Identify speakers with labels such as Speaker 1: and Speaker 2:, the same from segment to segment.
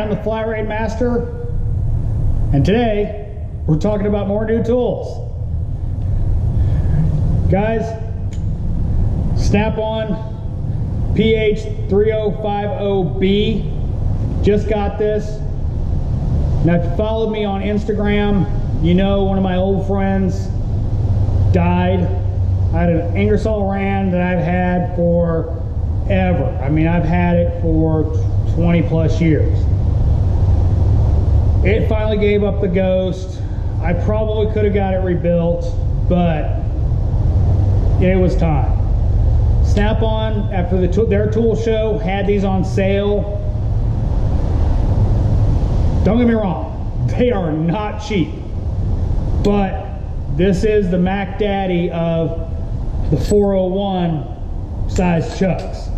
Speaker 1: I'm the Flat Rate Master, and today we're talking about more new tools. Guys, Snap-on PH3050B, just got this. Now if you followed me on Instagram, you know one of my old friends died. I had an Ingersoll Rand that I've had forever. I mean, I've had it for 20 plus years. It finally gave up the ghost. I probably could have got it rebuilt, but it was time. Snap-on, after their tool show, had these on sale. Don't get me wrong, they are not cheap, but this is the Mac Daddy of the 401 size chucks.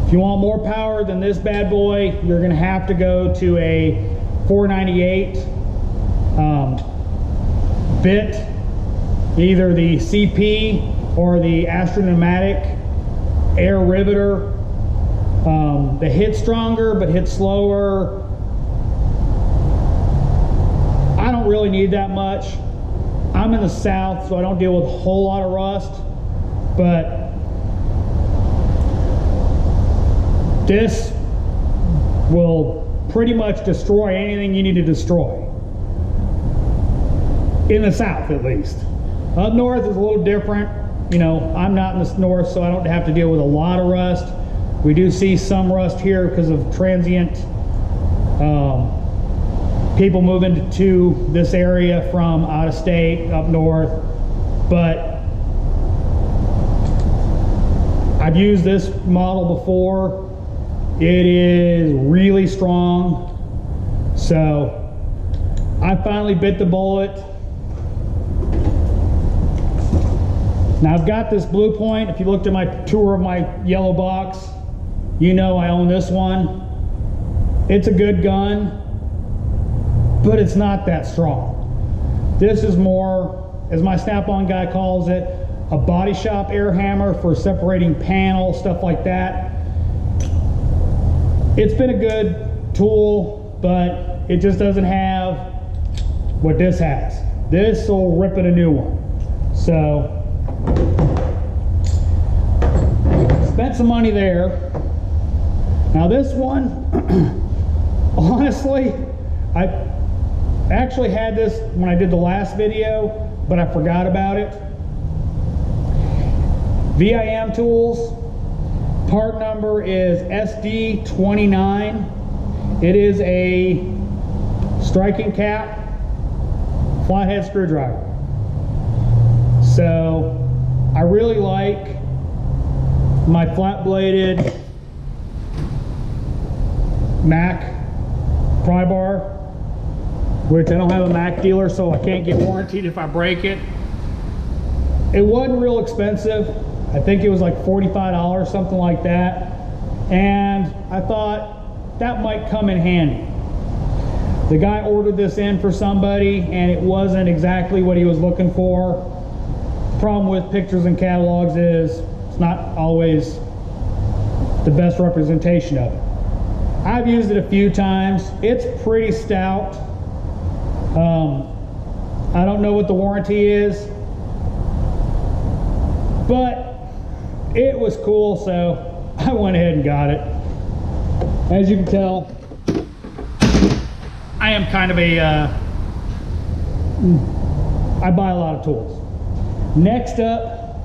Speaker 1: If you want more power than this bad boy, you're going to have to go to a 498 bit, either the CP or the Astro-Pneumatic air riveter. They hit stronger but hit slower. I don't really need that much. I'm in the South, so I don't deal with a whole lot of rust, but this will pretty much destroy anything you need to destroy. In the South, at least. Up north is a little different. You know, I'm not in the north, so I don't have to deal with a lot of rust. We do see some rust here because of transient people moving to this area from out of state, up north. But I've used this model before. It is really strong. So I finally bit the bullet. Now I've got this Blue Point. If you looked at my tour of my yellow box, you know I own this one. It's a good gun, but it's not that strong. This is more, as my Snap-on guy calls it, a body shop air hammer for separating panels, stuff like that. It's been a good tool, but it just doesn't have what this has. This will rip it a new one. So, spent some money there. Now this one, honestly, I actually had this when I did the last video, but I forgot about it. VIM Tools, part number is SD29. It is a striking cap, flathead screwdriver. So I really like my flat bladed Mac pry bar, which I don't have a Mac dealer, so I can't get warranted if I break it. It wasn't real expensive. I think it was like $45, something like that. And I thought that might come in handy. The guy ordered this in for somebody and it wasn't exactly what he was looking for. The problem with pictures and catalogs is it's not always the best representation of it. I've used it a few times. It's pretty stout. I don't know what the warranty is, but it was cool, so I went ahead and got it. As you can tell, I am kind of a, I buy a lot of tools. Next up,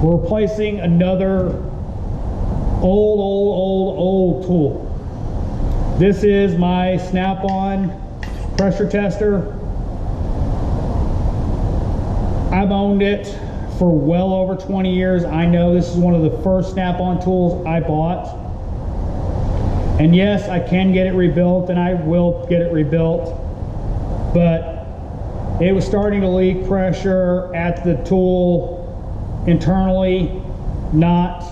Speaker 1: we're replacing another old tool. This is my Snap-on pressure tester. I've owned it for well over 20 years. I know this is one of the first Snap-on tools I bought. And yes, I can get it rebuilt and I will get it rebuilt, but it was starting to leak pressure at the tool internally, not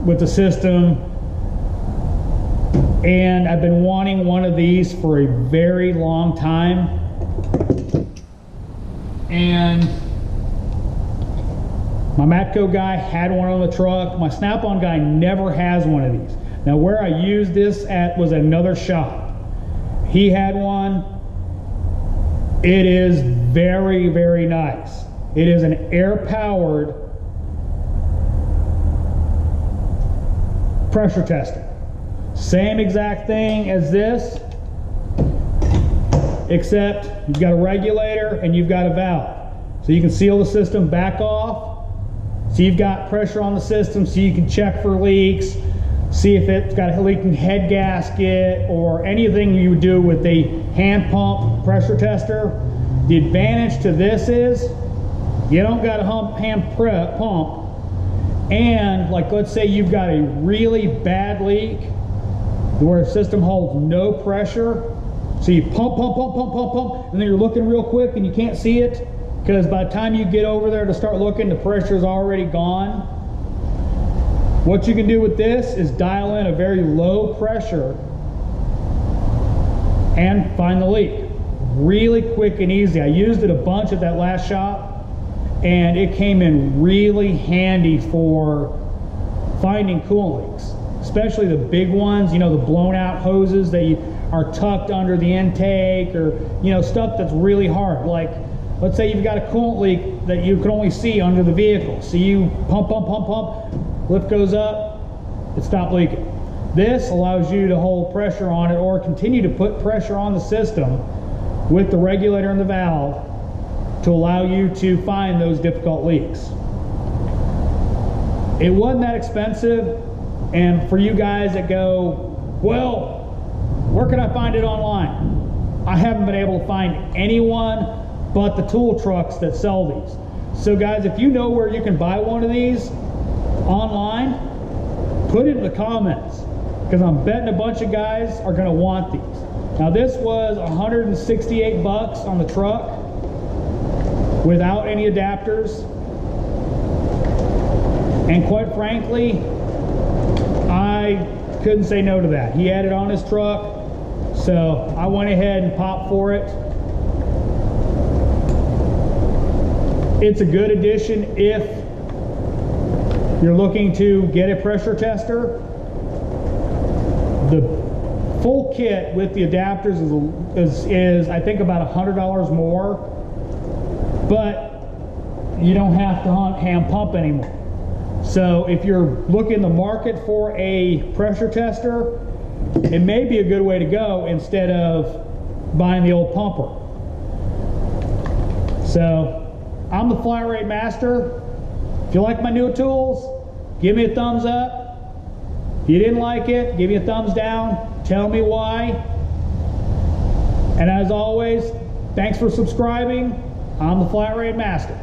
Speaker 1: with the system. And I've been wanting one of these for a very long time. And my Matco guy had one on the truck. My Snap-on guy never has one of these. Now where I used this at was another shop. He had one. It is very, very nice. It is an air-powered pressure tester. Same exact thing as this, except you've got a regulator and you've got a valve. So you can seal the system back off. So you've got pressure on the system so you can check for leaks, see if it's got a leaking head gasket or anything you would do with the hand pump pressure tester. The advantage to this is you don't got a hand pump, and like let's say you've got a really bad leak where the system holds no pressure. So you pump, and then you're looking real quick and you can't see it because by the time you get over there to start looking, the pressure's already gone. What you can do with this is dial in a very low pressure and find the leak. Really quick and easy. I used it a bunch at that last shop and it came in really handy for finding coolant leaks, especially the big ones, you know, the blown out hoses that are tucked under the intake, or you know, stuff that's really hard. Like let's say you've got a coolant leak that you can only see under the vehicle. So you pump, lift goes up, it stopped leaking. This allows you to hold pressure on it or continue to put pressure on the system with the regulator and the valve to allow you to find those difficult leaks. It wasn't that expensive, and for you guys that go, well, where can I find it online? I haven't been able to find anyone but the tool trucks that sell these. So guys, if you know where you can buy one of these online, put it in the comments, because I'm betting a bunch of guys are going to want these. Now this was 168 bucks on the truck without any adapters, and quite frankly I couldn't say no to that. He had it on his truck, so I went ahead and popped for it. It's a good addition if you're looking to get a pressure tester. The full kit with the adapters is I think about $100 more, but you don't have to hand pump anymore. So if you're looking in the market for a pressure tester, it may be a good way to go instead of buying the old pumper. So I'm the Flat Rate Master. If you like my new tools, give me a thumbs up. If you didn't like it, give me a thumbs down. Tell me why. And as always, thanks for subscribing. I'm the Flat Rate Master.